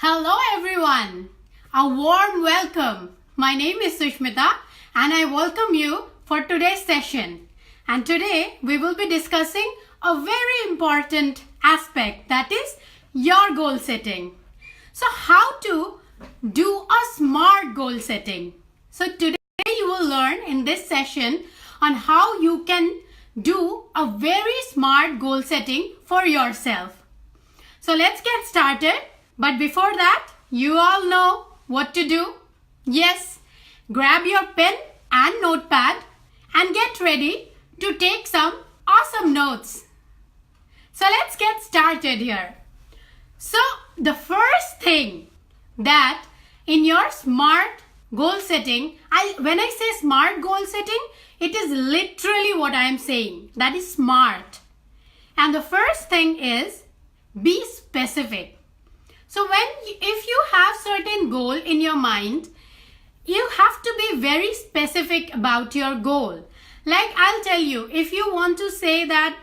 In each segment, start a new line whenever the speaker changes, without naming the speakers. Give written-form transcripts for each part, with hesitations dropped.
Hello everyone, a warm welcome. My name is Sushmita and I welcome you for today's session. And today we will be discussing a very important aspect, that is your goal setting. So how to do a smart goal setting. So today you will learn in this session on how you can do a very smart goal setting for yourself. So let's get started. But before that, you all know what to do. Yes, grab your pen and notepad and get ready to take some awesome notes. So let's get started here. So the first thing that in your smart goal setting, when I say smart goal setting, it is literally what I am saying. That is smart. And the first thing is be specific. So if you have certain goal in your mind, you have to be very specific about your goal. Like I'll tell you, if you want to say that,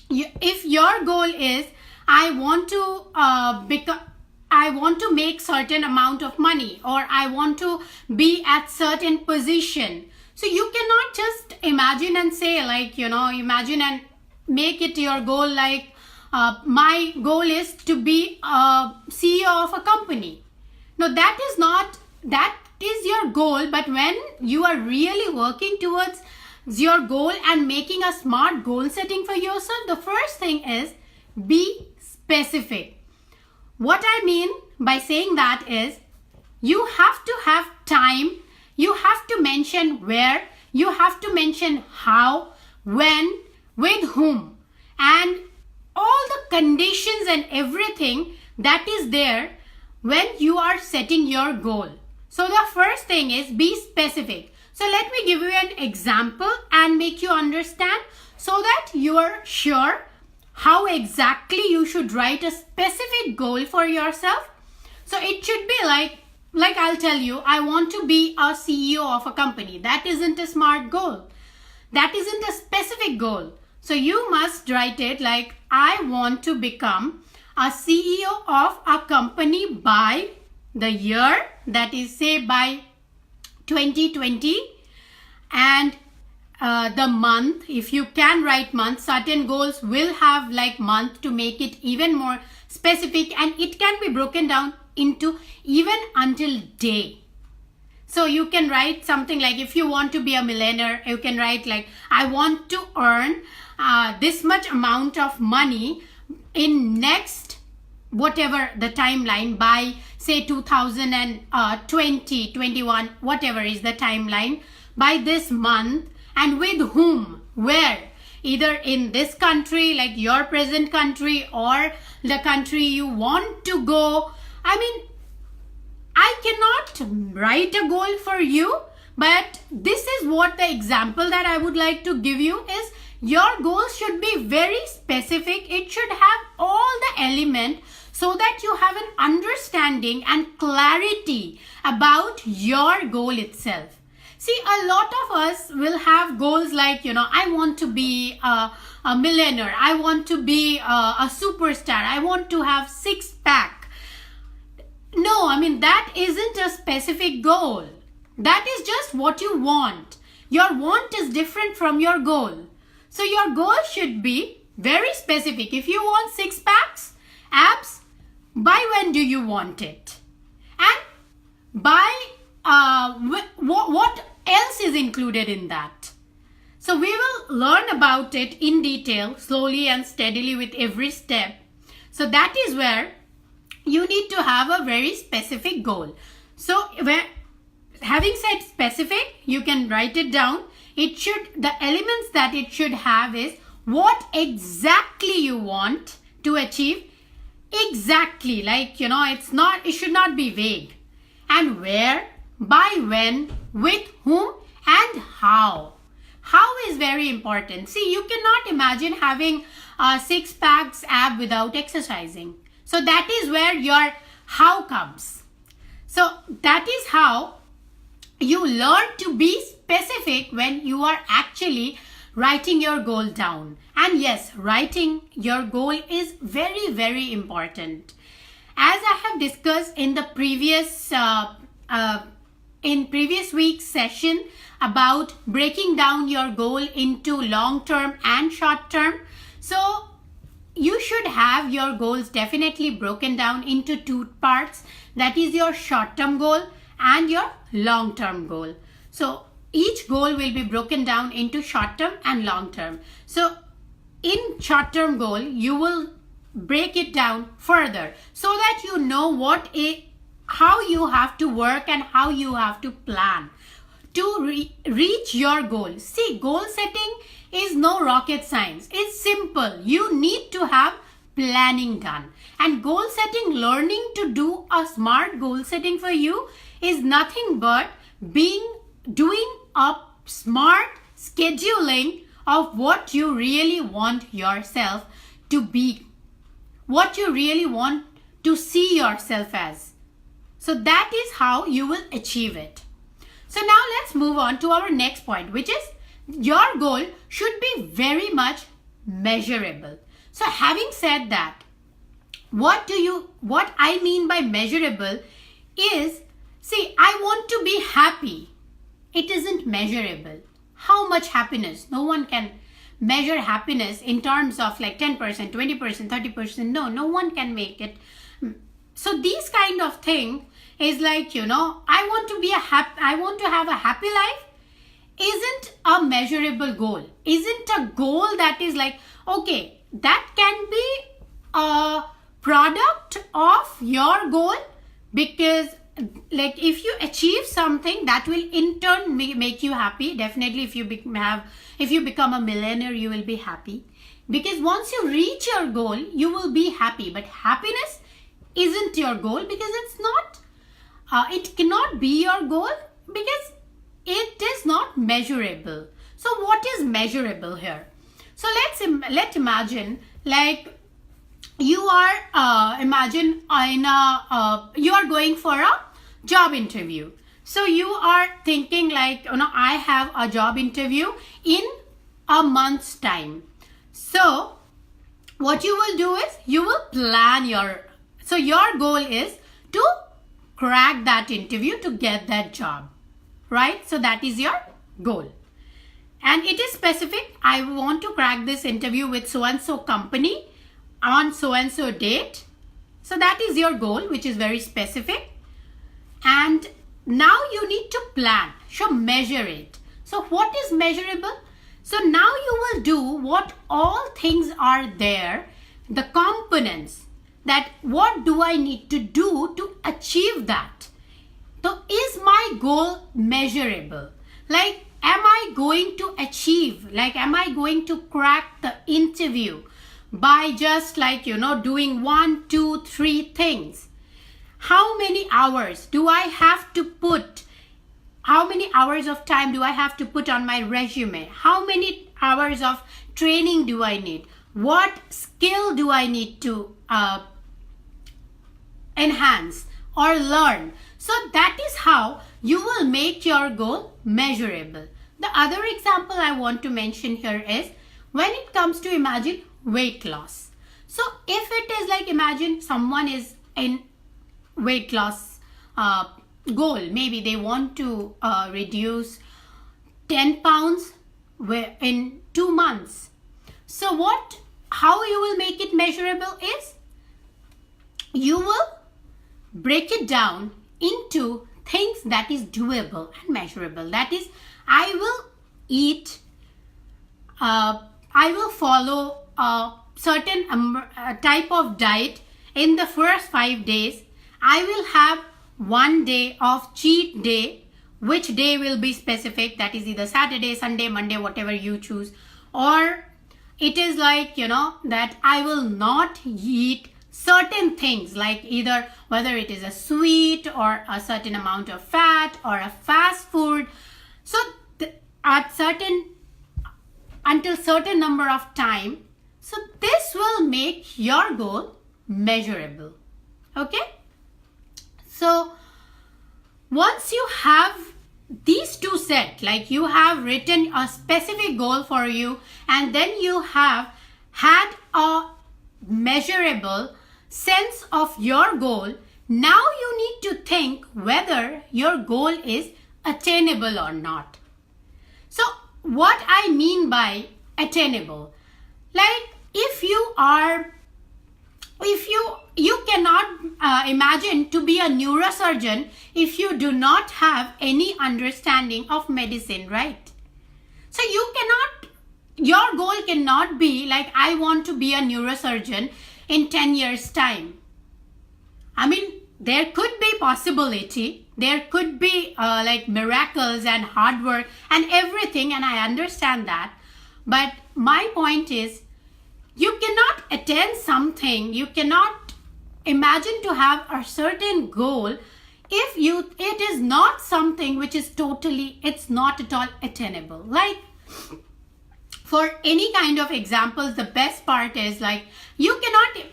if your goal is, I want to make certain amount of money, or I want to be at certain position. So you cannot just imagine and say imagine and make it your goal like, my goal is to be a CEO of a company. No, that is your goal. But when you are really working towards your goal and making a smart goal setting for yourself, the first thing is be specific. What I mean by saying that is, you have to have time, you have to mention where, you have to mention how, when, with whom, and all the conditions and everything that is there when you are setting your goal. So the first thing is be specific. So let me give you an example and make you understand so that you are sure how exactly you should write a specific goal for yourself. So it should be like I'll tell you, I want to be a CEO of a company. That isn't a smart goal. That isn't a specific goal. So you must write it like, I want to become a CEO of a company by the year, that is say by 2020, and the month. If you can write month, certain goals will have like month to make it even more specific, and it can be broken down into even until day. So you can write something like, if you want to be a millionaire, you can write like, I want to earn this much amount of money in next whatever the timeline by say 2020, 21, whatever is the timeline, by this month, and with whom, where, either in this country, like your present country, or the country you want to go. I mean, I cannot write a goal for you, but this is what the example that I would like to give you is, your goals should be very specific. It should have all the element so that you have an understanding and clarity about your goal itself. See, a lot of us will have goals like, I want to be a millionaire. I want to be a superstar. I want to have six-pack. No, I mean, that isn't a specific goal. That is just what you want. Your want is different from your goal. So your goal should be very specific. If you want six packs, abs, by when do you want it? And by what else is included in that? So we will learn about it in detail, slowly and steadily with every step. So that is where you need to have a very specific goal. So having said specific, you can write it down. The elements that it should have is what exactly you want to achieve. Exactly, like, it should not be vague. And where, by when, with whom, and how. How is very important. See, you cannot imagine having six packs ab without exercising. So that is where your how comes. So that is how you learn to be specific when you are actually writing your goal down. And yes, writing your goal is very, very important. As I have discussed in the previous week's session about breaking down your goal into long term and short term. So you should have your goals definitely broken down into two parts, that is your short term goal and your long term goal. So each goal will be broken down into short term and long term. So in short term goal, you will break it down further so that you know how you have to work and how you have to plan to reach your goal. See, goal setting is no rocket science. It's simple. You need to have planning done. And goal setting, learning to do a smart goal setting for you is nothing but doing a smart scheduling of what you really want yourself to be, what you really want to see yourself as. So that is how you will achieve it. So now let's move on to our next point, which is your goal should be very much measurable. So having said that, what I mean by measurable is, see, I want to be happy. It isn't measurable. How much happiness? No one can measure happiness in terms of like 10%, 20%, 30%. No one can make it. So these kind of thing is like, I want to have a happy life isn't a measurable goal. Isn't a goal that is like, okay, that can be a product of your goal, because like if you achieve something that will in turn make you happy. Definitely if you become a millionaire, you will be happy, because once you reach your goal you will be happy. But happiness isn't your goal, because it's not it cannot be your goal because it is not measurable. So what is measurable here? So let's imagine like you are you are going for a job interview. So you are thinking like, I have a job interview in a month's time. So what you will do is you will plan your goal is to crack that interview to get that job, right? So that is your goal. And it is specific. I want to crack this interview with so-and-so company on so-and-so date. So that is your goal, which is very specific. And now you need to plan. So measure it. So what is measurable? So now you will do what all things are there, the components, that what do I need to do to achieve that? So is my goal measurable? Like, am I going to achieve, like am I going to crack the interview by just like, doing 1, 2, 3 things? How many hours do I have to put? How many hours of time do I have to put on my resume? How many hours of training do I need? What skill do I need to enhance or learn? So that is how you will make your goal measurable. The other example I want to mention here is when it comes to imagine weight loss. So if it is like, imagine someone is in weight loss goal, maybe they want to reduce 10 pounds in 2 months. So how you will make it measurable is you will break it down into things that is doable and measurable. That is, I will follow a certain type of diet in the first 5 days. I will have 1 day of cheat day, which day will be specific. That is either Saturday, Sunday, Monday, whatever you choose. Or it is like, that I will not eat certain things, like either whether it is a sweet or a certain amount of fat or a fast food. So until certain number of time. So this will make your goal measurable. Okay. So once you have these two set, like you have written a specific goal for you, and then you have had a measurable sense of your goal, Now you need to think whether your goal is attainable or not. So what I mean by attainable, like if you cannot imagine to be a neurosurgeon if you do not have any understanding of medicine, right? So your goal cannot be like, I want to be a neurosurgeon in 10 years time. I mean, there could be possibility, there could be like miracles and hard work and everything, and I understand that. But my point is, you cannot attain something, you cannot imagine to have a certain goal if it is not something which is it's not at all attainable. Like for any kind of examples, the best part is like, you cannot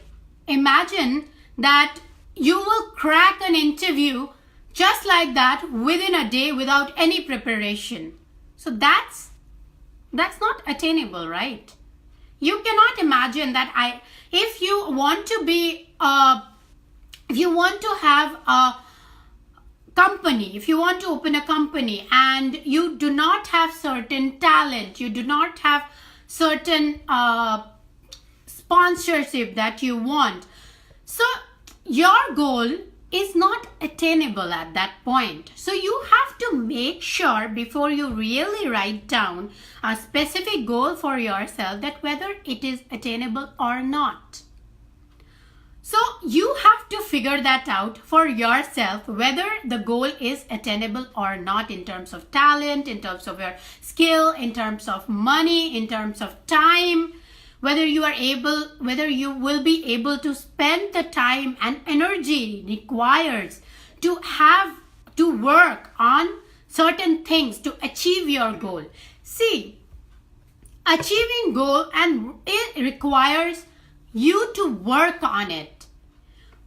imagine that you will crack an interview just like that within a day without any preparation. So that's not attainable, right? You cannot imagine that if you want to have a company, if you want to open a company and you do not have certain talent, you do not have certain sponsorship that you want, so your goal is not attainable at that point. So you have to make sure before you really write down a specific goal for yourself that whether it is attainable or not. So you have to figure that out for yourself, whether the goal is attainable or not, in terms of talent, in terms of your skill, in terms of money, in terms of time, whether you will be able to spend the time and energy requires to work on certain things to achieve your goal. See, achieving goal, and it requires you to work on it.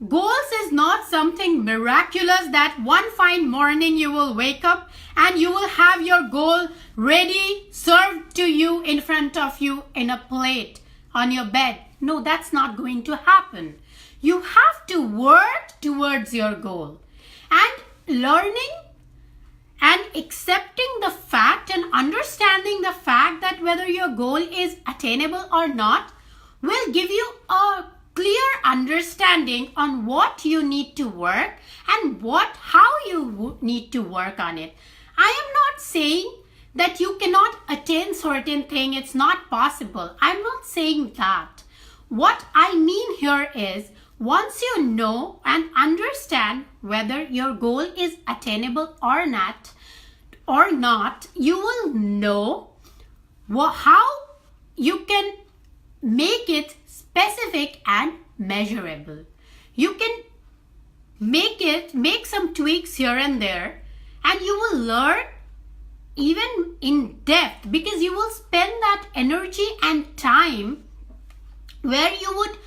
Goals is not something miraculous that one fine morning you will wake up and you will have your goal ready, served to you in front of you in a plate on your bed. No, that's not going to happen. You have to work towards your goal. And learning and accepting the fact and understanding the fact that whether your goal is attainable or not will give you a clear understanding on what you need to work and how you need to work on it. I am not saying that you cannot attain certain thing, it's not possible. I'm not saying that. What I mean here is, once you know and understand whether your goal is attainable or not, you will know how you can make it specific and measurable. You can make some tweaks here and there, and you will learn even in depth, because you will spend that energy and time where you would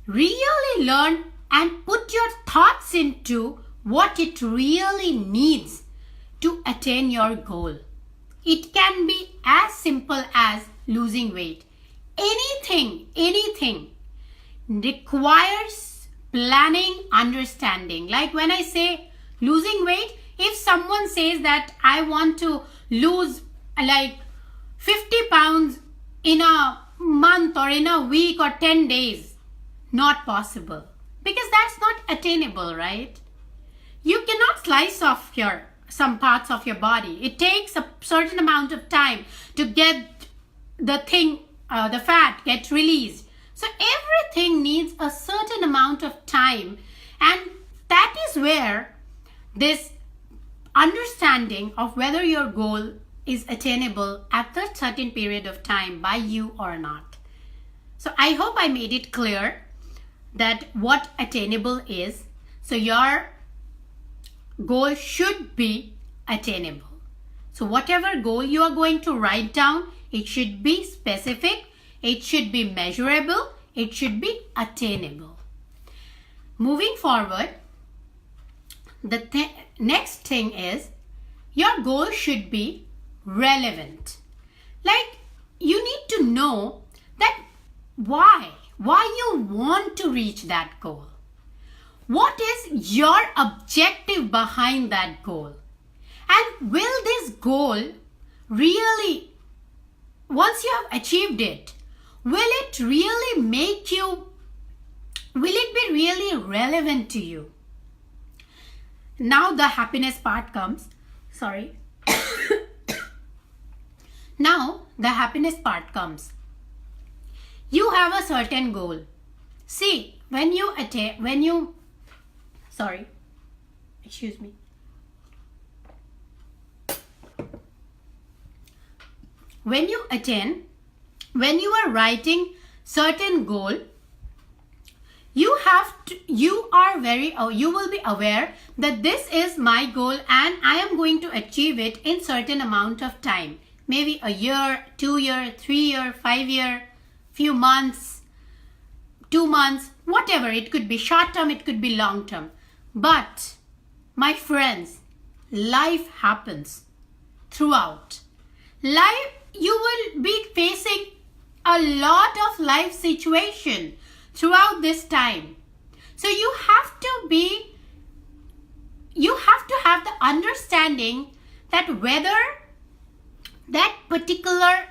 really learn and put your thoughts into what it really needs to attain your goal. It can be as simple as losing weight. Anything requires planning, understanding. Like when I say losing weight, if someone says that I want to lose like 50 pounds in a month or in a week or 10 days, not possible, because that's not attainable, right? You cannot slice off some parts of your body. It takes a certain amount of time to get the fat get released. So everything needs a certain amount of time, and that is where this understanding of whether your goal is attainable at that certain period of time by you or not. So I hope I made it clear that what attainable is. So your goal should be attainable. So whatever goal you are going to write down, it should be specific, it should be measurable, it should be attainable. Moving forward, the next thing is, your goal should be relevant. Like, you need to know that why you want to reach that goal. What is your objective behind that goal? And will this goal really, once you have achieved it, will it really make you, will it be really relevant to you? Now the happiness part comes. Sorry. Now the happiness part comes. You have a certain goal. See, when you are writing certain goal, you will be aware that this is my goal and I am going to achieve it in certain amount of time. Maybe a year, 2 year, 3 year, 5 year, few months, 2 months, whatever. It could be short term, it could be long term. But my friends, life happens throughout. Life, you will be facing a lot of life situation throughout this time. So you have to have the understanding that whether that particular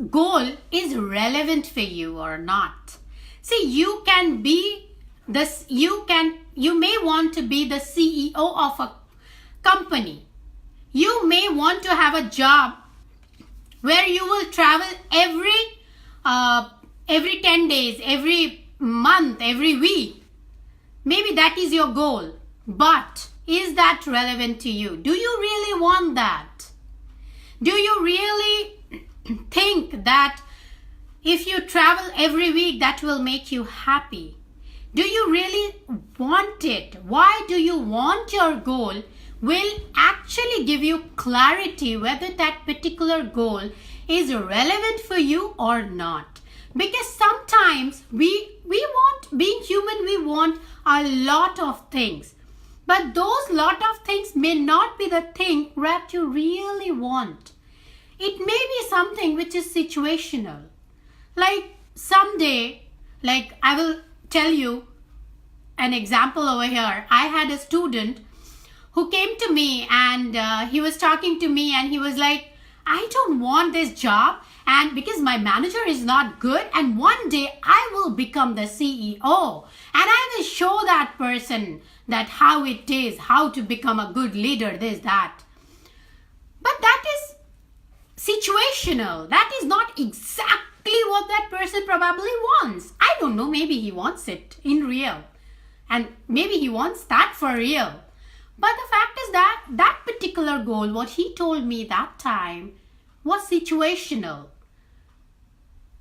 goal is relevant for you or not. See, you may want to be the CEO of a company. You may want to have a job where you will travel every 10 days, every month, every week. Maybe that is your goal. But is that relevant to you? Do you really want that? Do you really think that if you travel every week, that will make you happy? Do you really want it? Why do you want your goal? Will actually give you clarity whether that particular goal is relevant for you or not. Because sometimes we want, being human, we want a lot of things. But those lot of things may not be the thing that you really want. It may be something which is situational. Like someday, like I will tell you an example over here. I had a student who came to me and he was talking to me and he was like, I don't want this job and because my manager is not good and one day I will become the CEO and I will show that person that how it is, how to become a good leader, this, that. But that is situational. That is not exactly what that person probably wants. I don't know, maybe he wants it in real. And maybe he wants that for real. But the fact is that that particular goal, what he told me that time, was situational.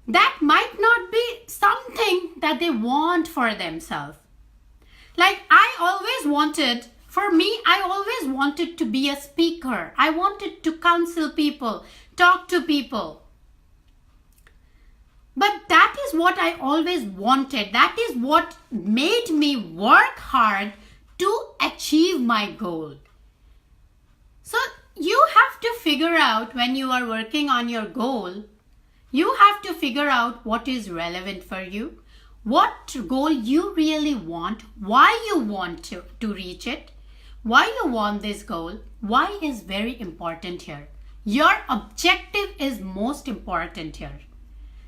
That might not be something that they want for themselves. Like I always wanted to be a speaker. I wanted to counsel people, talk to people. But that is what I always wanted. That is what made me work hard to achieve my goal. So you have to figure out when you are working on your goal, you have to figure out what is relevant for you, what goal you really want, why you want to reach it, why you want this goal, why is very important here. Your objective is most important here.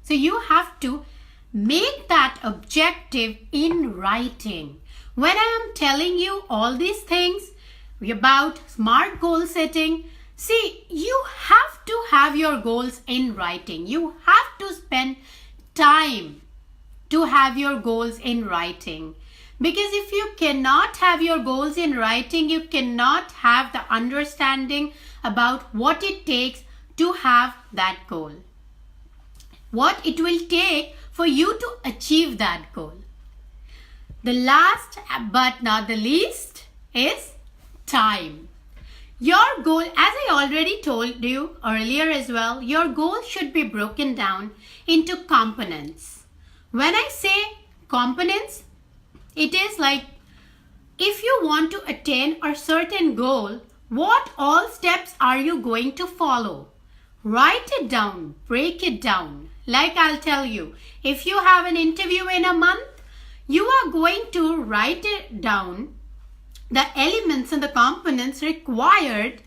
So you have to make that objective in writing. When I am telling you all these things about smart goal setting, see, you have to have your goals in writing. You have to spend time to have your goals in writing. Because if you cannot have your goals in writing, you cannot have the understanding about what it takes to have that goal. What it will take for you to achieve that goal. The last but not the least is time. Your goal, as I already told you earlier as well, your goal should be broken down into components. When I say components, it is like if you want to attain a certain goal, what all steps are you going to follow? Write it down, break it down. Like I'll tell you, if you have an interview in a month, you are going to write it down, the elements and the components required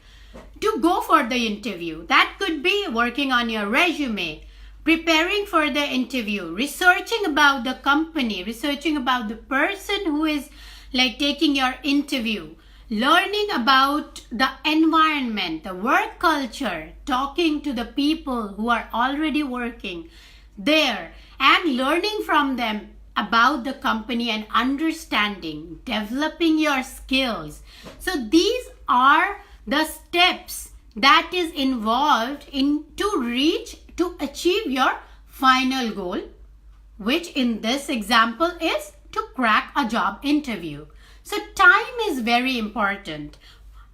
to go for the interview. That could be working on your resume, preparing for the interview, researching about the company, researching about the person who is like taking your interview, learning about the environment, the work culture, talking to the people who are already working there and learning from them about the company and understanding, developing your skills. So these are the steps that is involved in to achieve your final goal, which in this example is to crack a job interview. So time is very important.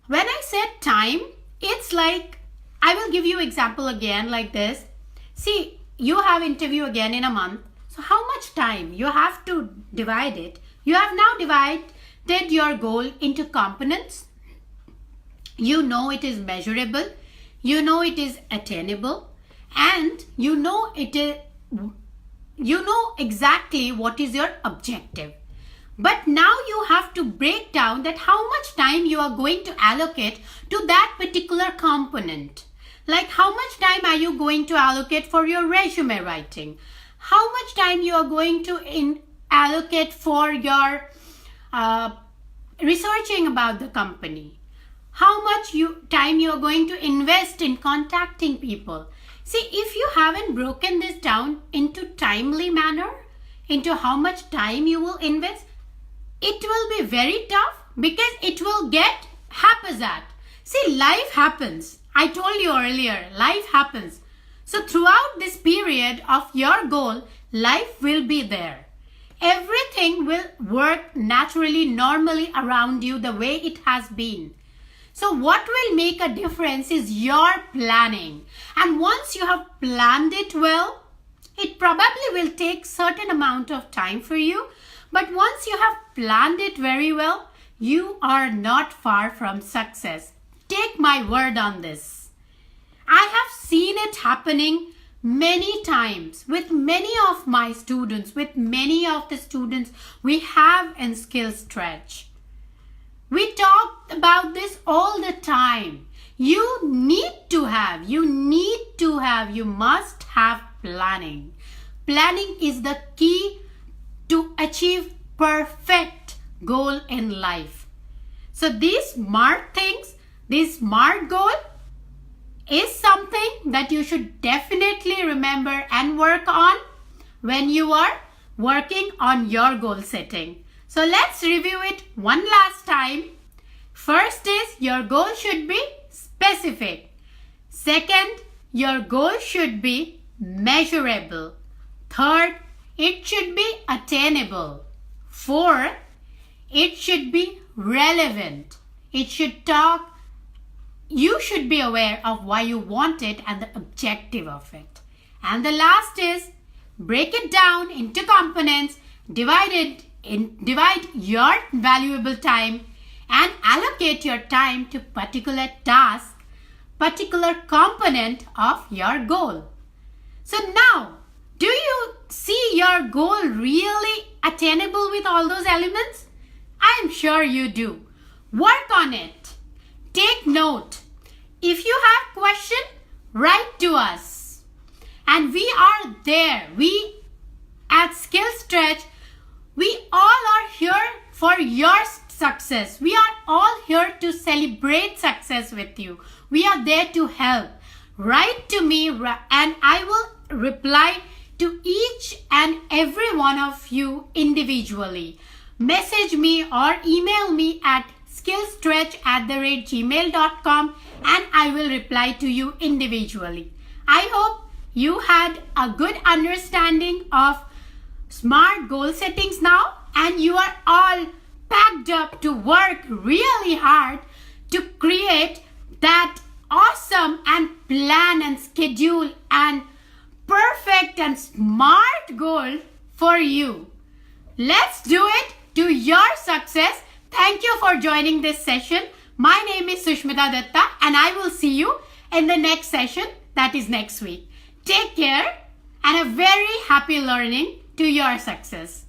When I said time, it's like, I will give you example again like this. See, you have interview again in a month. So how much time? You have to divide it. You have now divided your goal into components. You know it is measurable. You know it is attainable. And you know exactly what is your objective. But now you have to break down that how much time you are going to allocate to that particular component. Like how much time are you going to allocate for your resume writing? How much time you are going to allocate for your researching about the company? How much time you are going to invest in contacting people? See, if you haven't broken this down into timely manner, into how much time you will invest, it will be very tough because it will get haphazard. See, life happens. I told you earlier, life happens. So throughout this period of your goal, life will be there. Everything will work naturally, normally around you the way it has been. So what will make a difference is your planning. And once you have planned it well, it probably will take certain amount of time for you. But once you have planned it very well, you are not far from success. Take my word on this. I have seen it happening many times with many of my students, with many of the students we have in Skills Stretch. We talk about this all the time. You must have planning. Planning is the key to achieve perfect goal in life. So these smart things, this smart goal is something that you should definitely remember and work on when you are working on your goal setting. So let's review it one last time. First is your goal should be specific. Second, your goal should be measurable. Third, it should be attainable. Fourth, it should be relevant. It should talk. You should be aware of why you want it and the objective of it. And the last is break it down into components, divide your valuable time and allocate your time to particular task, particular component of your goal. So now, do you see your goal really attainable with all those elements? I am sure you do. Work on it. Take note. If you have question, write to us. And we are there. We at Skills Stretch, we all are here for your success. We are all here to celebrate success with you. We are there to help. Write to me and I will reply to each and every one of you individually. Message me or email me at skillstretch@gmail.com and I will reply to you individually. I hope you had a good understanding of smart goal settings now and you are all packed up to work really hard to create that awesome and plan and schedule and perfect and smart goal for you. Let's do it to your success. Thank you for joining this session. My name is Sushmita Datta and I will see you in the next session, that is next week. Take care and a very happy learning to your success.